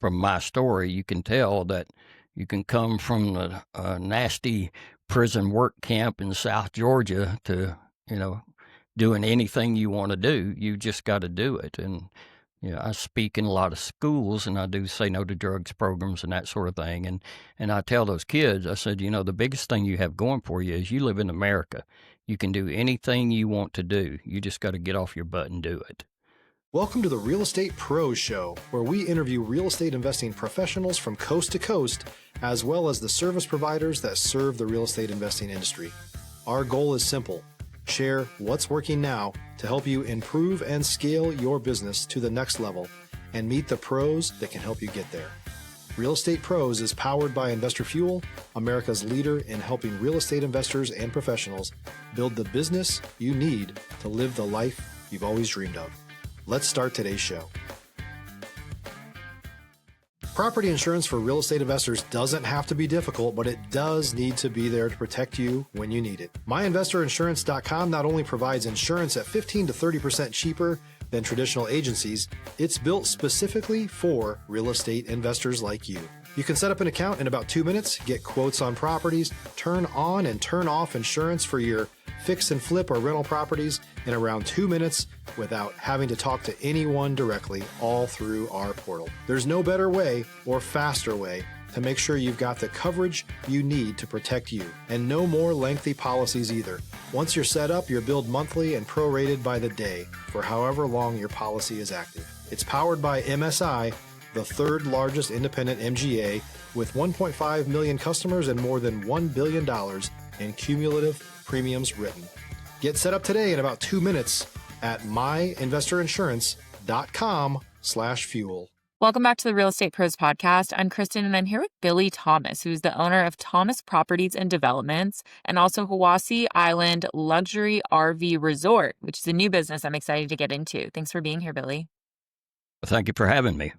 from my story, you can tell that you can come from a nasty prison work camp in South Georgia to, doing anything you want to do. You just got to do it. And, I speak in a lot of schools, and I do Say No to Drugs programs and that sort of thing. And I tell those kids, I said, the biggest thing you have going for you is you live in America. You can do anything you want to do. You just got to get off your butt and do it. Welcome to the Real Estate Pros Show, where we interview real estate investing professionals from coast to coast, as well as the service providers that serve the real estate investing industry. Our goal is simple: share what's working now to help you improve and scale your business to the next level and meet the pros that can help you get there. Real Estate Pros is powered by Investor Fuel, America's leader in helping real estate investors and professionals build the business you need to live the life you've always dreamed of. Let's start today's show. Property insurance for real estate investors doesn't have to be difficult, but it does need to be there to protect you when you need it. MyInvestorInsurance.com not only provides insurance at 15 to 30% cheaper than traditional agencies, it's built specifically for real estate investors like you. You can set up an account in about 2 minutes, get quotes on properties, turn on and turn off insurance for your fix and flip or rental properties in around 2 minutes without having to talk to anyone directly, all through our portal. There's no better way or faster way to make sure you've got the coverage you need to protect you, and no more lengthy policies either. Once you're set up, you're billed monthly and prorated by the day for however long your policy is active. It's powered by MSI, the third largest independent MGA, with 1.5 million customers and more than $1 billion in cumulative premiums written. Get set up today in about 2 minutes at myinvestorinsurance.com/fuel. Welcome back to the Real Estate Pros podcast. I'm Kristen, and I'm here with Billy Thomas, who's the owner of Thomas Properties and Developments and also Hawaii Island Luxury RV Resort, which is a new business I'm excited to get into. Thanks for being here, Billy. Thank you for having me.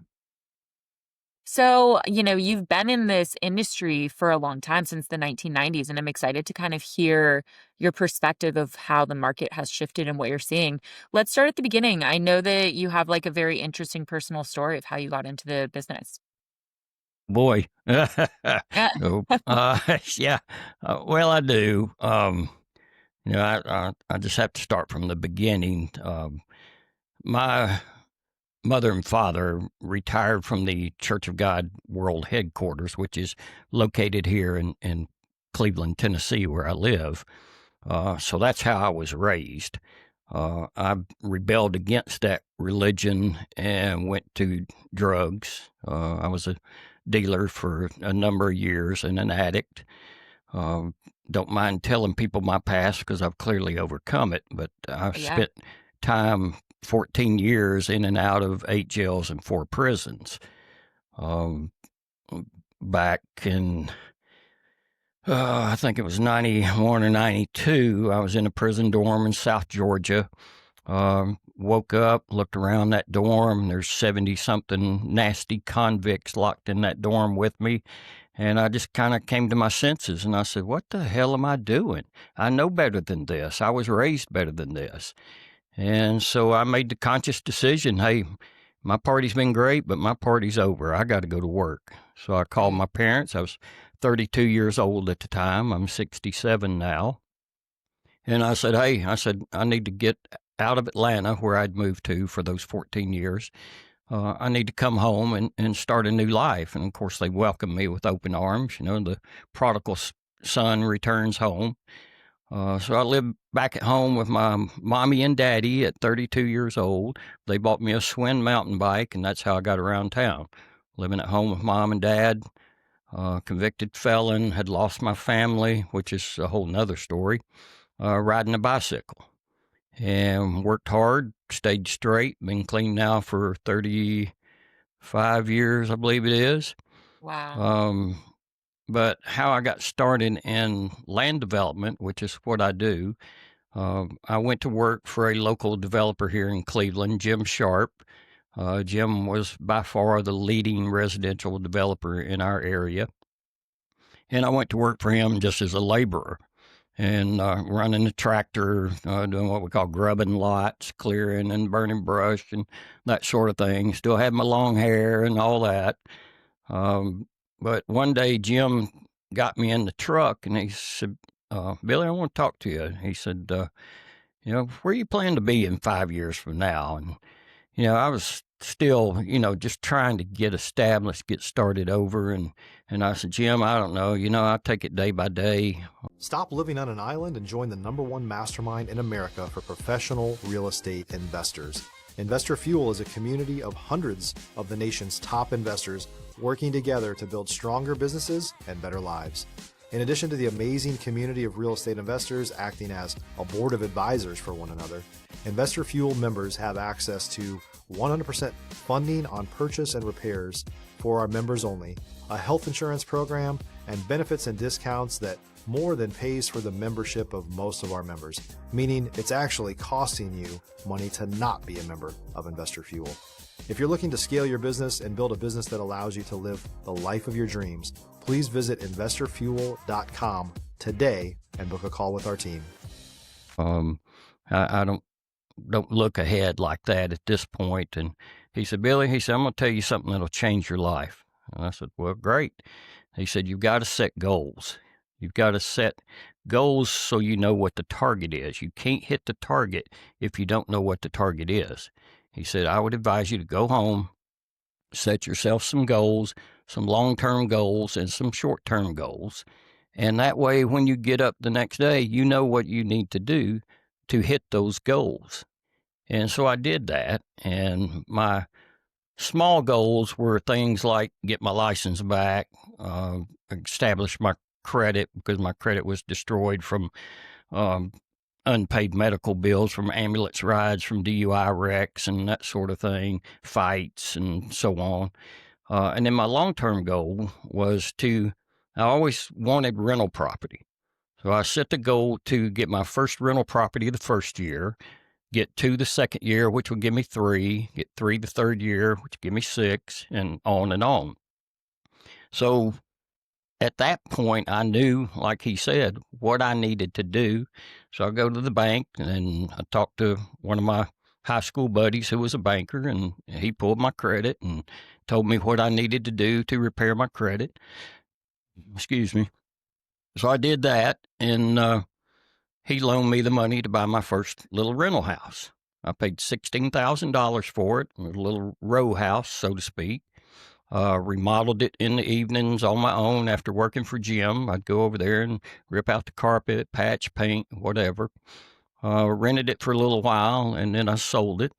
So, you've been in this industry for a long time, since the 1990s, and I'm excited to kind of hear your perspective of how the market has shifted and what you're seeing. Let's start at the beginning. I know that you have a very interesting personal story of how you got into the business. Boy. Yeah. Yeah. Well, I do. I just have to start from the beginning. My mother and father retired from the Church of God World Headquarters, which is located here in Cleveland, Tennessee, where I live. So that's how I was raised. I rebelled against that religion and went to drugs. I was a dealer for a number of years and an addict. Don't mind telling people my past because I've clearly overcome it, but I've spent time 14 years in and out of 8 jails and 4 prisons. Back in, I think it was 91 or 92, I was in a prison dorm in South Georgia. Woke up, looked around that dorm. There's 70-something nasty convicts locked in that dorm with me. And I just kind of came to my senses, and I said, what the hell am I doing? I know better than this. I was raised better than this. And so I made the conscious decision, hey, my party's been great, but my party's over. I got to go to work. So I called my parents. I was 32 years old at the time. I'm 67 now. And I said, hey, I need to get out of Atlanta, where I'd moved to for those 14 years. I need to come home and start a new life. And, of course, they welcomed me with open arms. The prodigal son returns home. So I lived back at home with my mommy and daddy at 32 years old. They bought me a Schwinn mountain bike, and that's how I got around town. Living at home with mom and dad, convicted felon, had lost my family, which is a whole nother story, riding a bicycle. And worked hard, stayed straight, been clean now for 35 years, I believe it is. Wow. But how I got started in land development, which is what I do, I went to work for a local developer here in Cleveland, Jim Sharp. Jim was by far the leading residential developer in our area. And I went to work for him just as a laborer. and running the tractor, doing what we call grubbing lots, clearing and burning brush and that sort of thing. Still had my long hair and all that. But one day Jim got me in the truck and he said, Billy, I want to talk to you. He said, where you plan to be in 5 years from now? And, I was still, just trying to get established, get started over. And I said, Jim, I don't know. I take it day by day. Stop living on an island and join the #1 mastermind in America for professional real estate investors. Investor Fuel is a community of hundreds of the nation's top investors working together to build stronger businesses and better lives. In addition to the amazing community of real estate investors acting as a board of advisors for one another, Investor Fuel members have access to 100% funding on purchase and repairs for our members only, a health insurance program, and benefits and discounts that more than pays for the membership of most of our members, meaning it's actually costing you money to not be a member of Investor Fuel. If you're looking to scale your business and build a business that allows you to live the life of your dreams, please visit investorfuel.com today and book a call with our team. I don't look ahead like that at this point. And he said, Billy, I'm going to tell you something that'll change your life. And I said, well, great. He said, you've got to set goals. You've got to set goals so you know what the target is. You can't hit the target if you don't know what the target is. He said, I would advise you to go home, set yourself some goals, some long-term goals and some short-term goals. And that way, when you get up the next day, you know what you need to do to hit those goals. And so I did that. And my small goals were things like get my license back, establish my credit because my credit was destroyed from unpaid medical bills, from ambulance rides, from DUI wrecks and that sort of thing, fights and so on. And then my long-term goal was I always wanted rental property. So I set the goal to get my first rental property the first year, get 2 the second year, which would give me 3, get 3 the third year, which would give me 6, and on and on. So at that point, I knew, like he said, what I needed to do. So I go to the bank and I talked to one of my high school buddies who was a banker, and he pulled my credit and told me what I needed to do to repair my credit. Excuse me. So I did that, and he loaned me the money to buy my first little rental house. I paid $16,000 for it, a little row house, so to speak. Remodeled it in the evenings on my own after working for Jim. I'd go over there and rip out the carpet, patch, paint, whatever. Rented it for a little while, and then I sold it.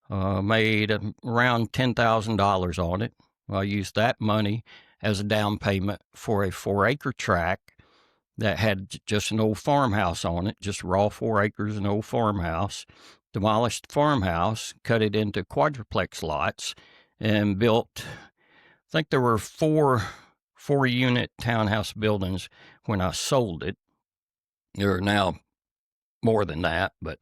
Made around $10,000 on it. I used that money as a down payment for a 4-acre tract that had just an old farmhouse on it, just raw 4 acres, an old farmhouse. Demolished the farmhouse, cut it into quadruplex lots, and built, I think there were 4-unit townhouse buildings when I sold it. There are now more than that, but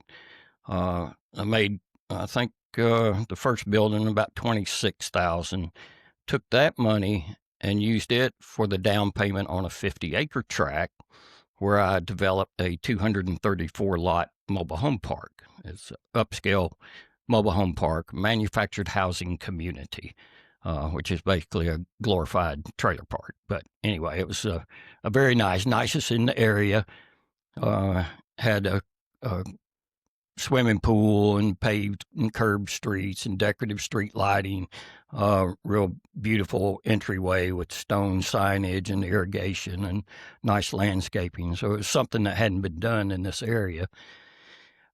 I made, I think, the first building about $26,000. Took that money and used it for the down payment on a 50-acre tract where I developed a 234-lot mobile home park. It's an upscale mobile home park, manufactured housing community, which is basically a glorified trailer park. But anyway, it was a very nicest in the area. Had a swimming pool and paved and curbed streets and decorative street lighting, real beautiful entryway with stone signage and irrigation and nice landscaping. So it was something that hadn't been done in this area.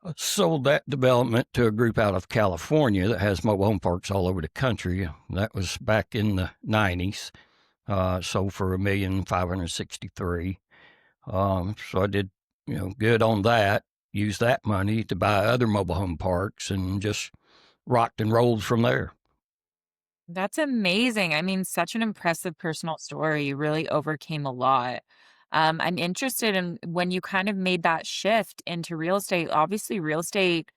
I sold that development to a group out of California that has mobile home parks all over the country. That was back in the 90s. Sold for $1,563,000. So I did, good on that. Used that money to buy other mobile home parks and just rocked and rolled from there. That's amazing. I mean, such an impressive personal story. You really overcame a lot. I'm interested in when you kind of made that shift into real estate. Obviously, real estate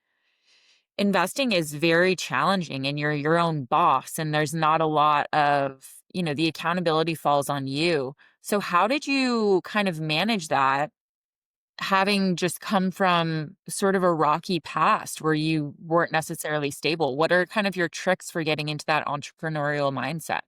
investing is very challenging, and you're your own boss, and there's not a lot of, the accountability falls on you. So, how did you kind of manage that? having just come from sort of a rocky past where you weren't necessarily stable, what are kind of your tricks for getting into that entrepreneurial mindset?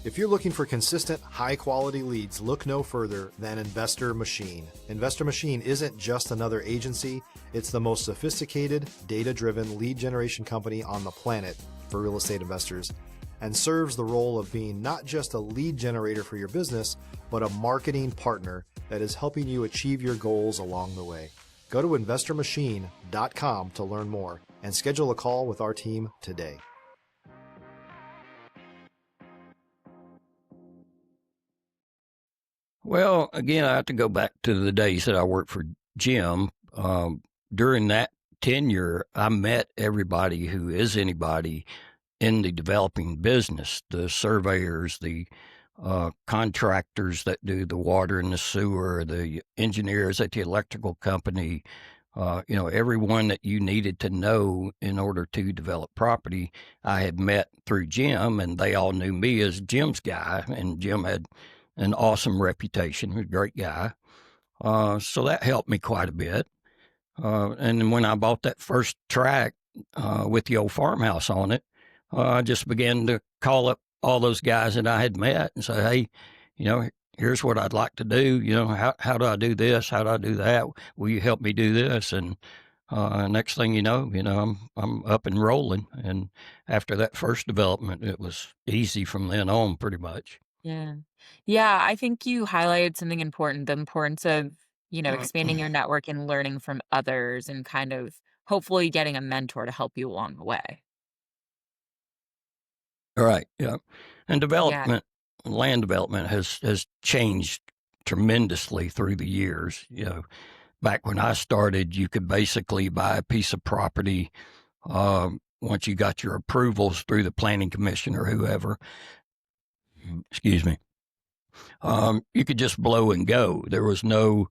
If you're looking for consistent, high-quality leads, look no further than Investor Machine. Investor Machine isn't just another agency, it's the most sophisticated, data-driven lead generation company on the planet for real estate investors, and serves the role of being not just a lead generator for your business, but a marketing partner that is helping you achieve your goals along the way. Go to investormachine.com to learn more and schedule a call with our team today. Well, again, I have to go back to the days that I worked for Jim. During that tenure, I met everybody who is anybody in the developing business, the surveyors, the contractors that do the water and the sewer, the engineers at the electrical company, everyone that you needed to know in order to develop property, I had met through Jim, and they all knew me as Jim's guy, and Jim had an awesome reputation. He was a great guy. So that helped me quite a bit. And then when I bought that first tract with the old farmhouse on it, I just began to call up all those guys that I had met and say, hey, here's what I'd like to do. How do I do this? How do I do that? Will you help me do this? And next thing you know, I'm up and rolling. And after that first development, it was easy from then on, pretty much. Yeah. Yeah, I think you highlighted something important, the importance of, expanding your network and learning from others and kind of hopefully getting a mentor to help you along the way. Right. Yeah. And Yeah. land development has changed tremendously through the years. Back when I started, you could basically buy a piece of property once you got your approvals through the planning commission or whoever. Excuse me. You could just blow and go. There was no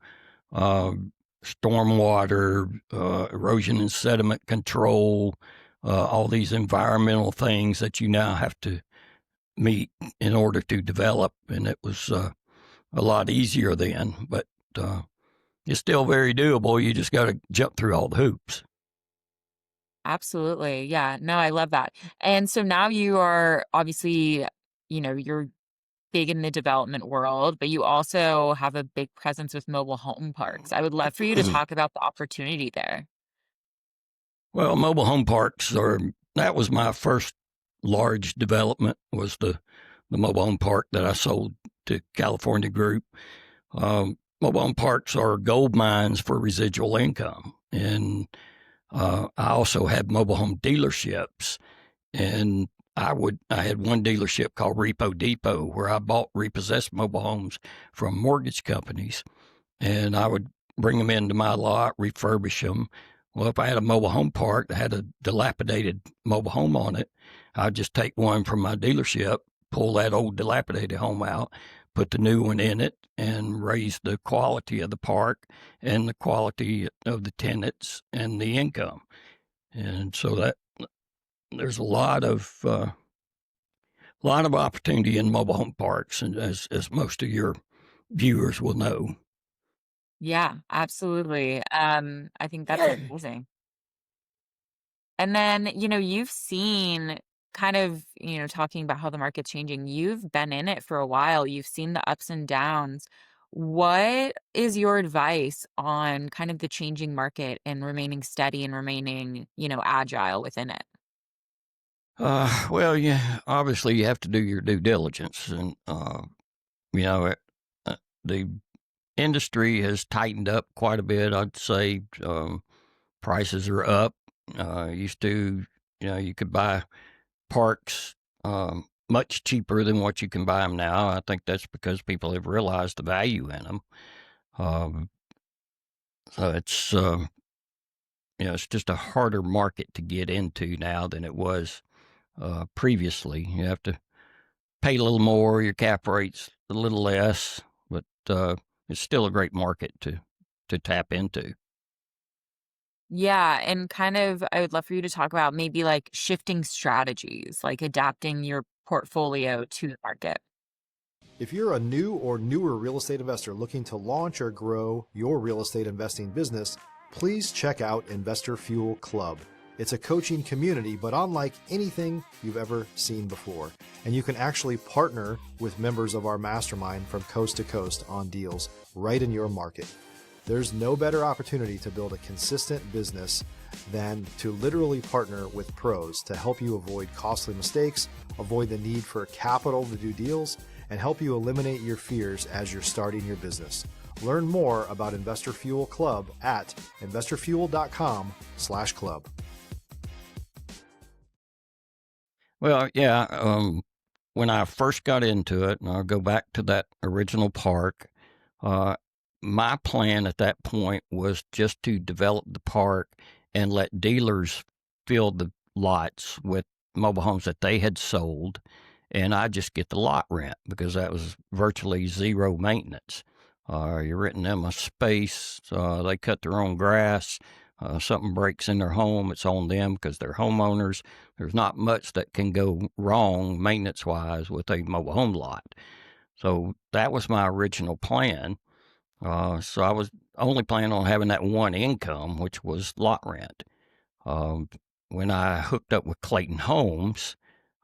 stormwater, erosion and sediment control, all these environmental things that you now have to meet in order to develop. And it was a lot easier then, but it's still very doable. You just got to jump through all the hoops. Absolutely. Yeah. No, I love that. And so now you are obviously, you're big in the development world, but you also have a big presence with mobile home parks. I would love for you to talk about the opportunity there. Well, mobile home parks that was my first large development, was the mobile home park that I sold to California Group. Mobile home parks are gold mines for residual income. And I also had mobile home dealerships, and I had one dealership called Repo Depot where I bought repossessed mobile homes from mortgage companies, and I would bring them into my lot, refurbish them. Well, if I had a mobile home park that had a dilapidated mobile home on it, I'd just take one from my dealership, pull that old dilapidated home out, put the new one in it, and raise the quality of the park and the quality of the tenants and the income. And so that there's a lot of opportunity in mobile home parks, and as most of your viewers will know. Yeah, absolutely. I think that's amazing. And then, you've seen kind of, talking about how the market's changing, you've been in it for a while, you've seen the ups and downs. What is your advice on kind of the changing market and remaining steady and remaining, agile within it? Well, yeah, obviously you have to do your due diligence, and you know, the industry has tightened up quite a bit. I'd say prices are up. Used to, you could buy parks much cheaper than what you can buy them now. I think that's because people have realized the value in them. Um, so it's just a harder market to get into now than it was previously. You have to pay a little more, your cap rate's a little less, but it's still a great market to tap into. Yeah, and kind of I would love for you to talk about maybe like shifting strategies, like adapting your portfolio to the market. If you're a new or newer real estate investor looking to launch or grow your real estate investing business, please check out Investor Fuel Club. It's a coaching community, but unlike anything you've ever seen before. And you can actually partner with members of our mastermind from coast to coast on deals right in your market. There's no better opportunity to build a consistent business than to literally partner with pros to help you avoid costly mistakes, avoid the need for capital to do deals, and help you eliminate your fears as you're starting your business. Learn more about Investor Fuel Club at investorfuel.com/club. Well, yeah, when I first got into it, and I'll go back to that original park, my plan at that point was just to develop the park and let dealers fill the lots with mobile homes that they had sold, and I just get the lot rent because that was virtually zero maintenance. You're renting them a space, they cut their own grass, something breaks in their home, it's on them because they're homeowners. There's not much that can go wrong maintenance-wise with a mobile home lot. So that was my original plan. So I was only planning on having that one income, which was lot rent. When I hooked up with Clayton Homes,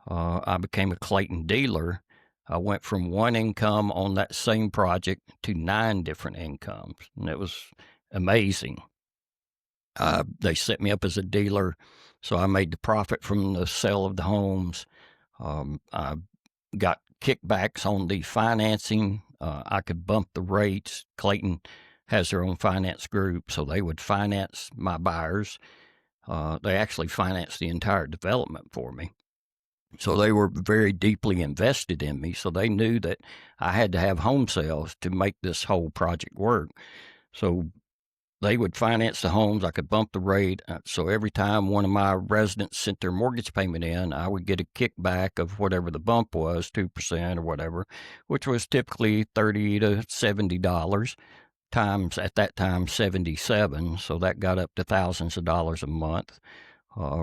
I became a Clayton dealer. I went from one income on that same project to 9 different incomes, and it was amazing. They set me up as a dealer, so I made the profit from the sale of the homes. I got kickbacks on the financing. I could bump the rates. Clayton has their own finance group, so they would finance my buyers. They actually financed the entire development for me. So they were very deeply invested in me, so they knew that I had to have home sales to make this whole project work. So they would finance the homes. I could bump the rate. So every time one of my residents sent their mortgage payment in, I would get a kickback of whatever the bump was, 2% or whatever, which was typically $30 to $70 times, at that time, 77. So that got up to thousands of dollars a month.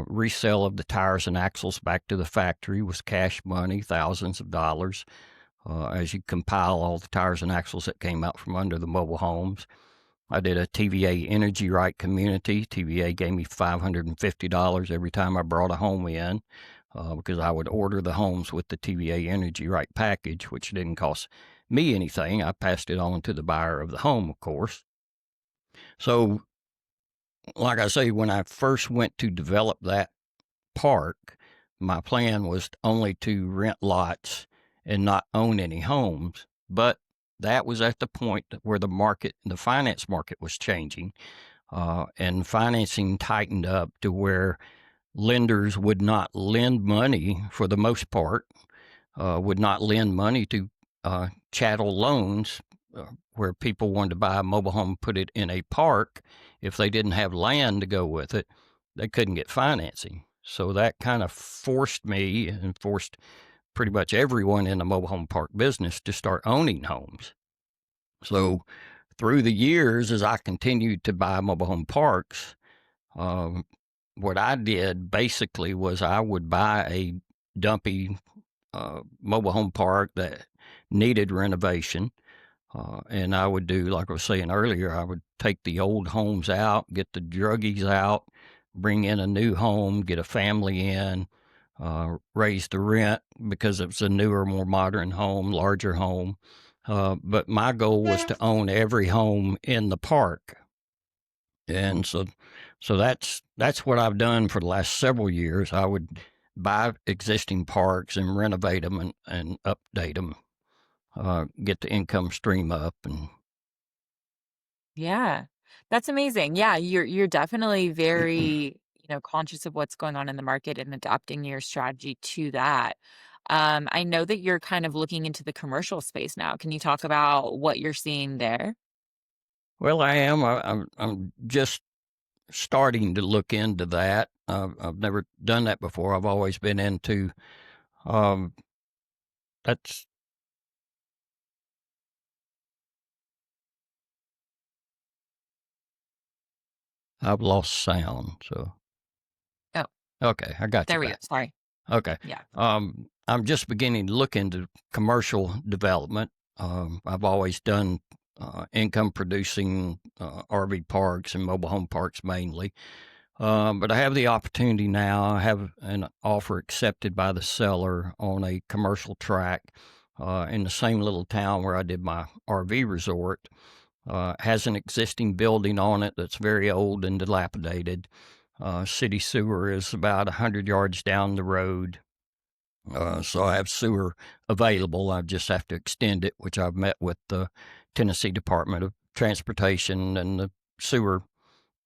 Resale of the tires and axles back to the factory was cash money, thousands of dollars, as you compile all the tires and axles that came out from under the mobile homes. I did a TVA Energy Right community. TVA gave me $550 every time I brought a home in, because I would order the homes with the TVA Energy Right package, which didn't cost me anything. I passed it on to the buyer of the home, of course. So, like I say, when I first went to develop that park, my plan was only to rent lots and not own any homes. But that was at the point where the finance market was changing, and financing tightened up to where lenders would not lend money, for the most part, would not lend money to chattel loans, where people wanted to buy a mobile home, put it in a park. If they didn't have land to go with it, they couldn't get financing. So that kind of forced me, and forced pretty much everyone in the mobile home park business, to start owning homes. So through the years, as I continued to buy mobile home parks, what I did basically was I would buy a dumpy mobile home park that needed renovation. And I would do, like I was saying earlier, I would take the old homes out, get the druggies out, bring in a new home, get a family in, raise the rent because it was a newer, more modern home, larger home. But my goal was to own every home in the park. And so that's what I've done for the last several years. I would buy existing parks and renovate them and update them, get the income stream up. And Yeah. That's amazing. Yeah, you're definitely very, conscious of what's going on in the market and adapting your strategy to that. I know that you're kind of looking into the commercial space now. Can you talk about what you're seeing there? well, I am. I'm just starting to look into that. I've never done that before. I've always been into um, that's. I've lost sound. So Oh, okay, I got you there we go. back. Sorry. Okay. Yeah. I'm just beginning to look into commercial development. I've always done income producing RV parks and mobile home parks mainly. But I have the opportunity now. I have an offer accepted by the seller on a commercial tract in the same little town where I did my RV resort. Has an existing building on it that's very old and dilapidated. City sewer is about 100 yards down the road. So I have sewer available. I just have to extend it, which I've met with the Tennessee Department of Transportation and the sewer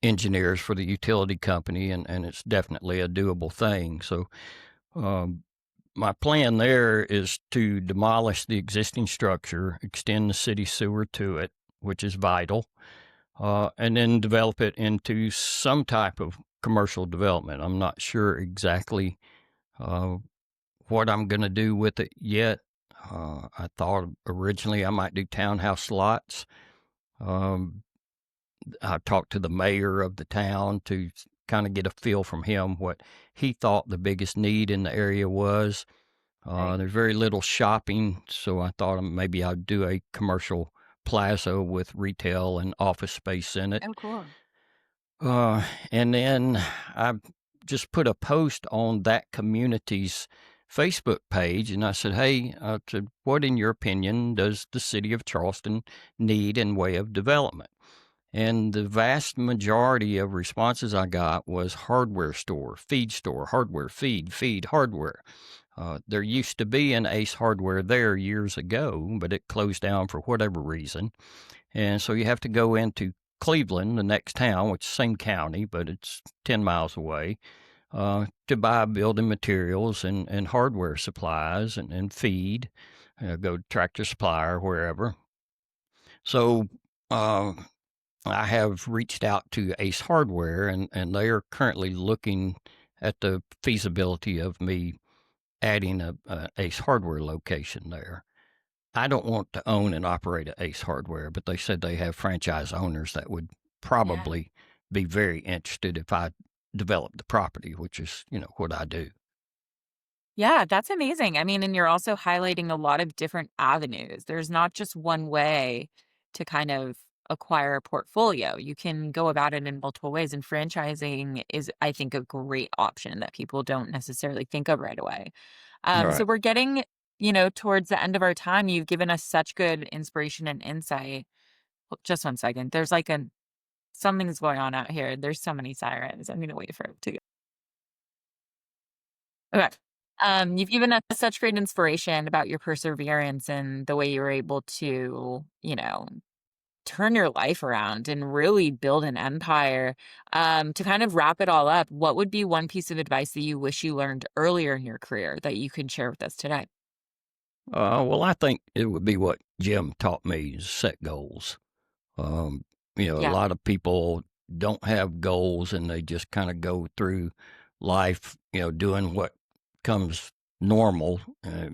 engineers for the utility company, and it's definitely a doable thing. So my plan there is to demolish the existing structure, extend the city sewer to it, which is vital, and then develop it into some type of commercial development. I'm not sure exactly what I'm going to do with it yet. I thought originally I might do townhouse lots. I talked to the mayor of the town to kind of get a feel from him what he thought the biggest need in the area was. There's very little shopping, so I thought maybe I'd do a commercial plaza with retail and office space in it. Oh, cool. And then I just put a post on that community's Facebook page, and I said, hey, what in your opinion does the city of Charleston need in way of development? And the vast majority of responses I got was hardware store, hardware, feed, hardware. There used to be an Ace Hardware there years ago, but it closed down for whatever reason. And so you have to go into Cleveland, the next town, which is the same county, but it's 10 miles away, to buy building materials and hardware supplies and feed, go to Tractor Supply or wherever. So I have reached out to Ace Hardware, and they are currently looking at the feasibility of me adding a Ace Hardware location there. I don't want to own and operate an Ace Hardware, but they said they have franchise owners that would probably be very interested if I developed the property, which is, what I do. Yeah, that's amazing. I mean, and you're also highlighting a lot of different avenues. There's not just one way to kind of acquire a portfolio. You can go about it in multiple ways, and franchising is, I think, a great option that people don't necessarily think of right away. So Right. we're getting, towards the end of our time. You've given us such good inspiration and insight. Just one second. There's like something's going on out here. There's so many sirens. I'm gonna wait for it to go. Okay. You've given us such great inspiration about your perseverance and the way you were able to, turn your life around and really build an empire. To kind of wrap it all up, what would be one piece of advice that you wish you learned earlier in your career that you can share with us today? Well, I think it would be what Jim taught me is set goals. A Yeah. lot of people don't have goals and they just kind of go through life, doing what comes normal. A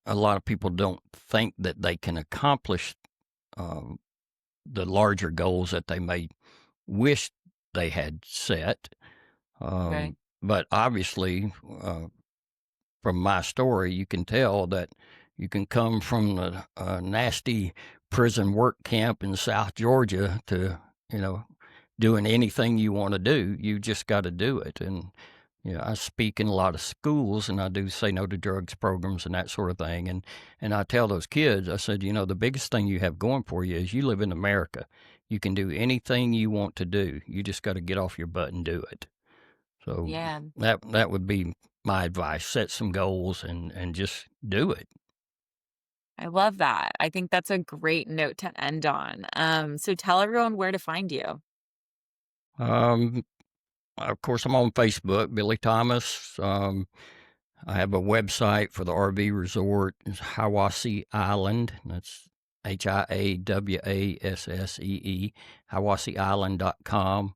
lot of people don't think that they can accomplish um, the larger goals that they may wish they had set. Right. But obviously, from my story, you can tell that you can come from a nasty prison work camp in South Georgia to, doing anything you want to do. You just got to do it. And, I speak in a lot of schools and I do say no to drugs programs and that sort of thing. And I tell those kids, I said, the biggest thing you have going for you is you live in America. You can do anything you want to do. You just got to get off your butt and do it. So Yeah. that would be my advice. Set some goals and just do it. I love that. I think that's a great note to end on. So tell everyone where to find you. Um, of course, I'm on Facebook, Billy Thomas. I have a website for the RV resort. It's Hiawassee Island. That's HIAWASSEE, HiawasseeIsland.com.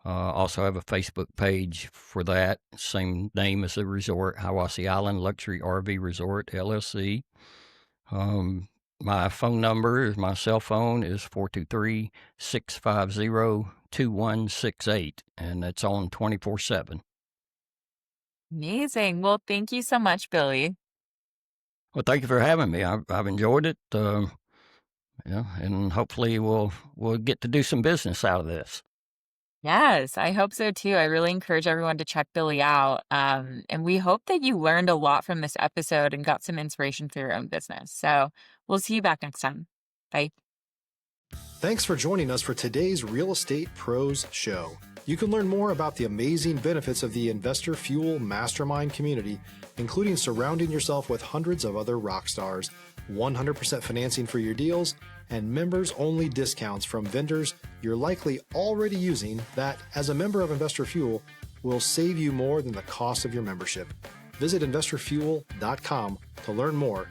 Also have a Facebook page for that. Same name as the resort, Hiawassee Island Luxury RV Resort, LLC. My phone number, my cell phone is 423-650-2168, and that's on 24/7. Amazing. Well, thank you so much, Billy. Well, thank you for having me. I've enjoyed it. And hopefully we'll get to do some business out of this. Yes, I hope so too. I really encourage everyone to check Billy out. And we hope that you learned a lot from this episode and got some inspiration for your own business. So we'll see you back next time. Bye. Thanks for joining us for today's Real Estate Pros Show. You can learn more about the amazing benefits of the Investor Fuel Mastermind community, including surrounding yourself with hundreds of other rock stars, 100% financing for your deals, and members-only discounts from vendors you're likely already using that, as a member of Investor Fuel, will save you more than the cost of your membership. Visit investorfuel.com to learn more.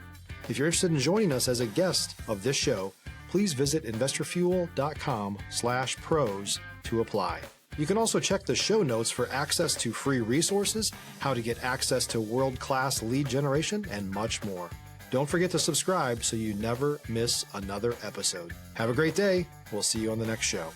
If you're interested in joining us as a guest of this show, please visit investorfuel.com/pros to apply. You can also check the show notes for access to free resources, how to get access to world-class lead generation, and much more. Don't forget to subscribe so you never miss another episode. Have a great day. We'll see you on the next show.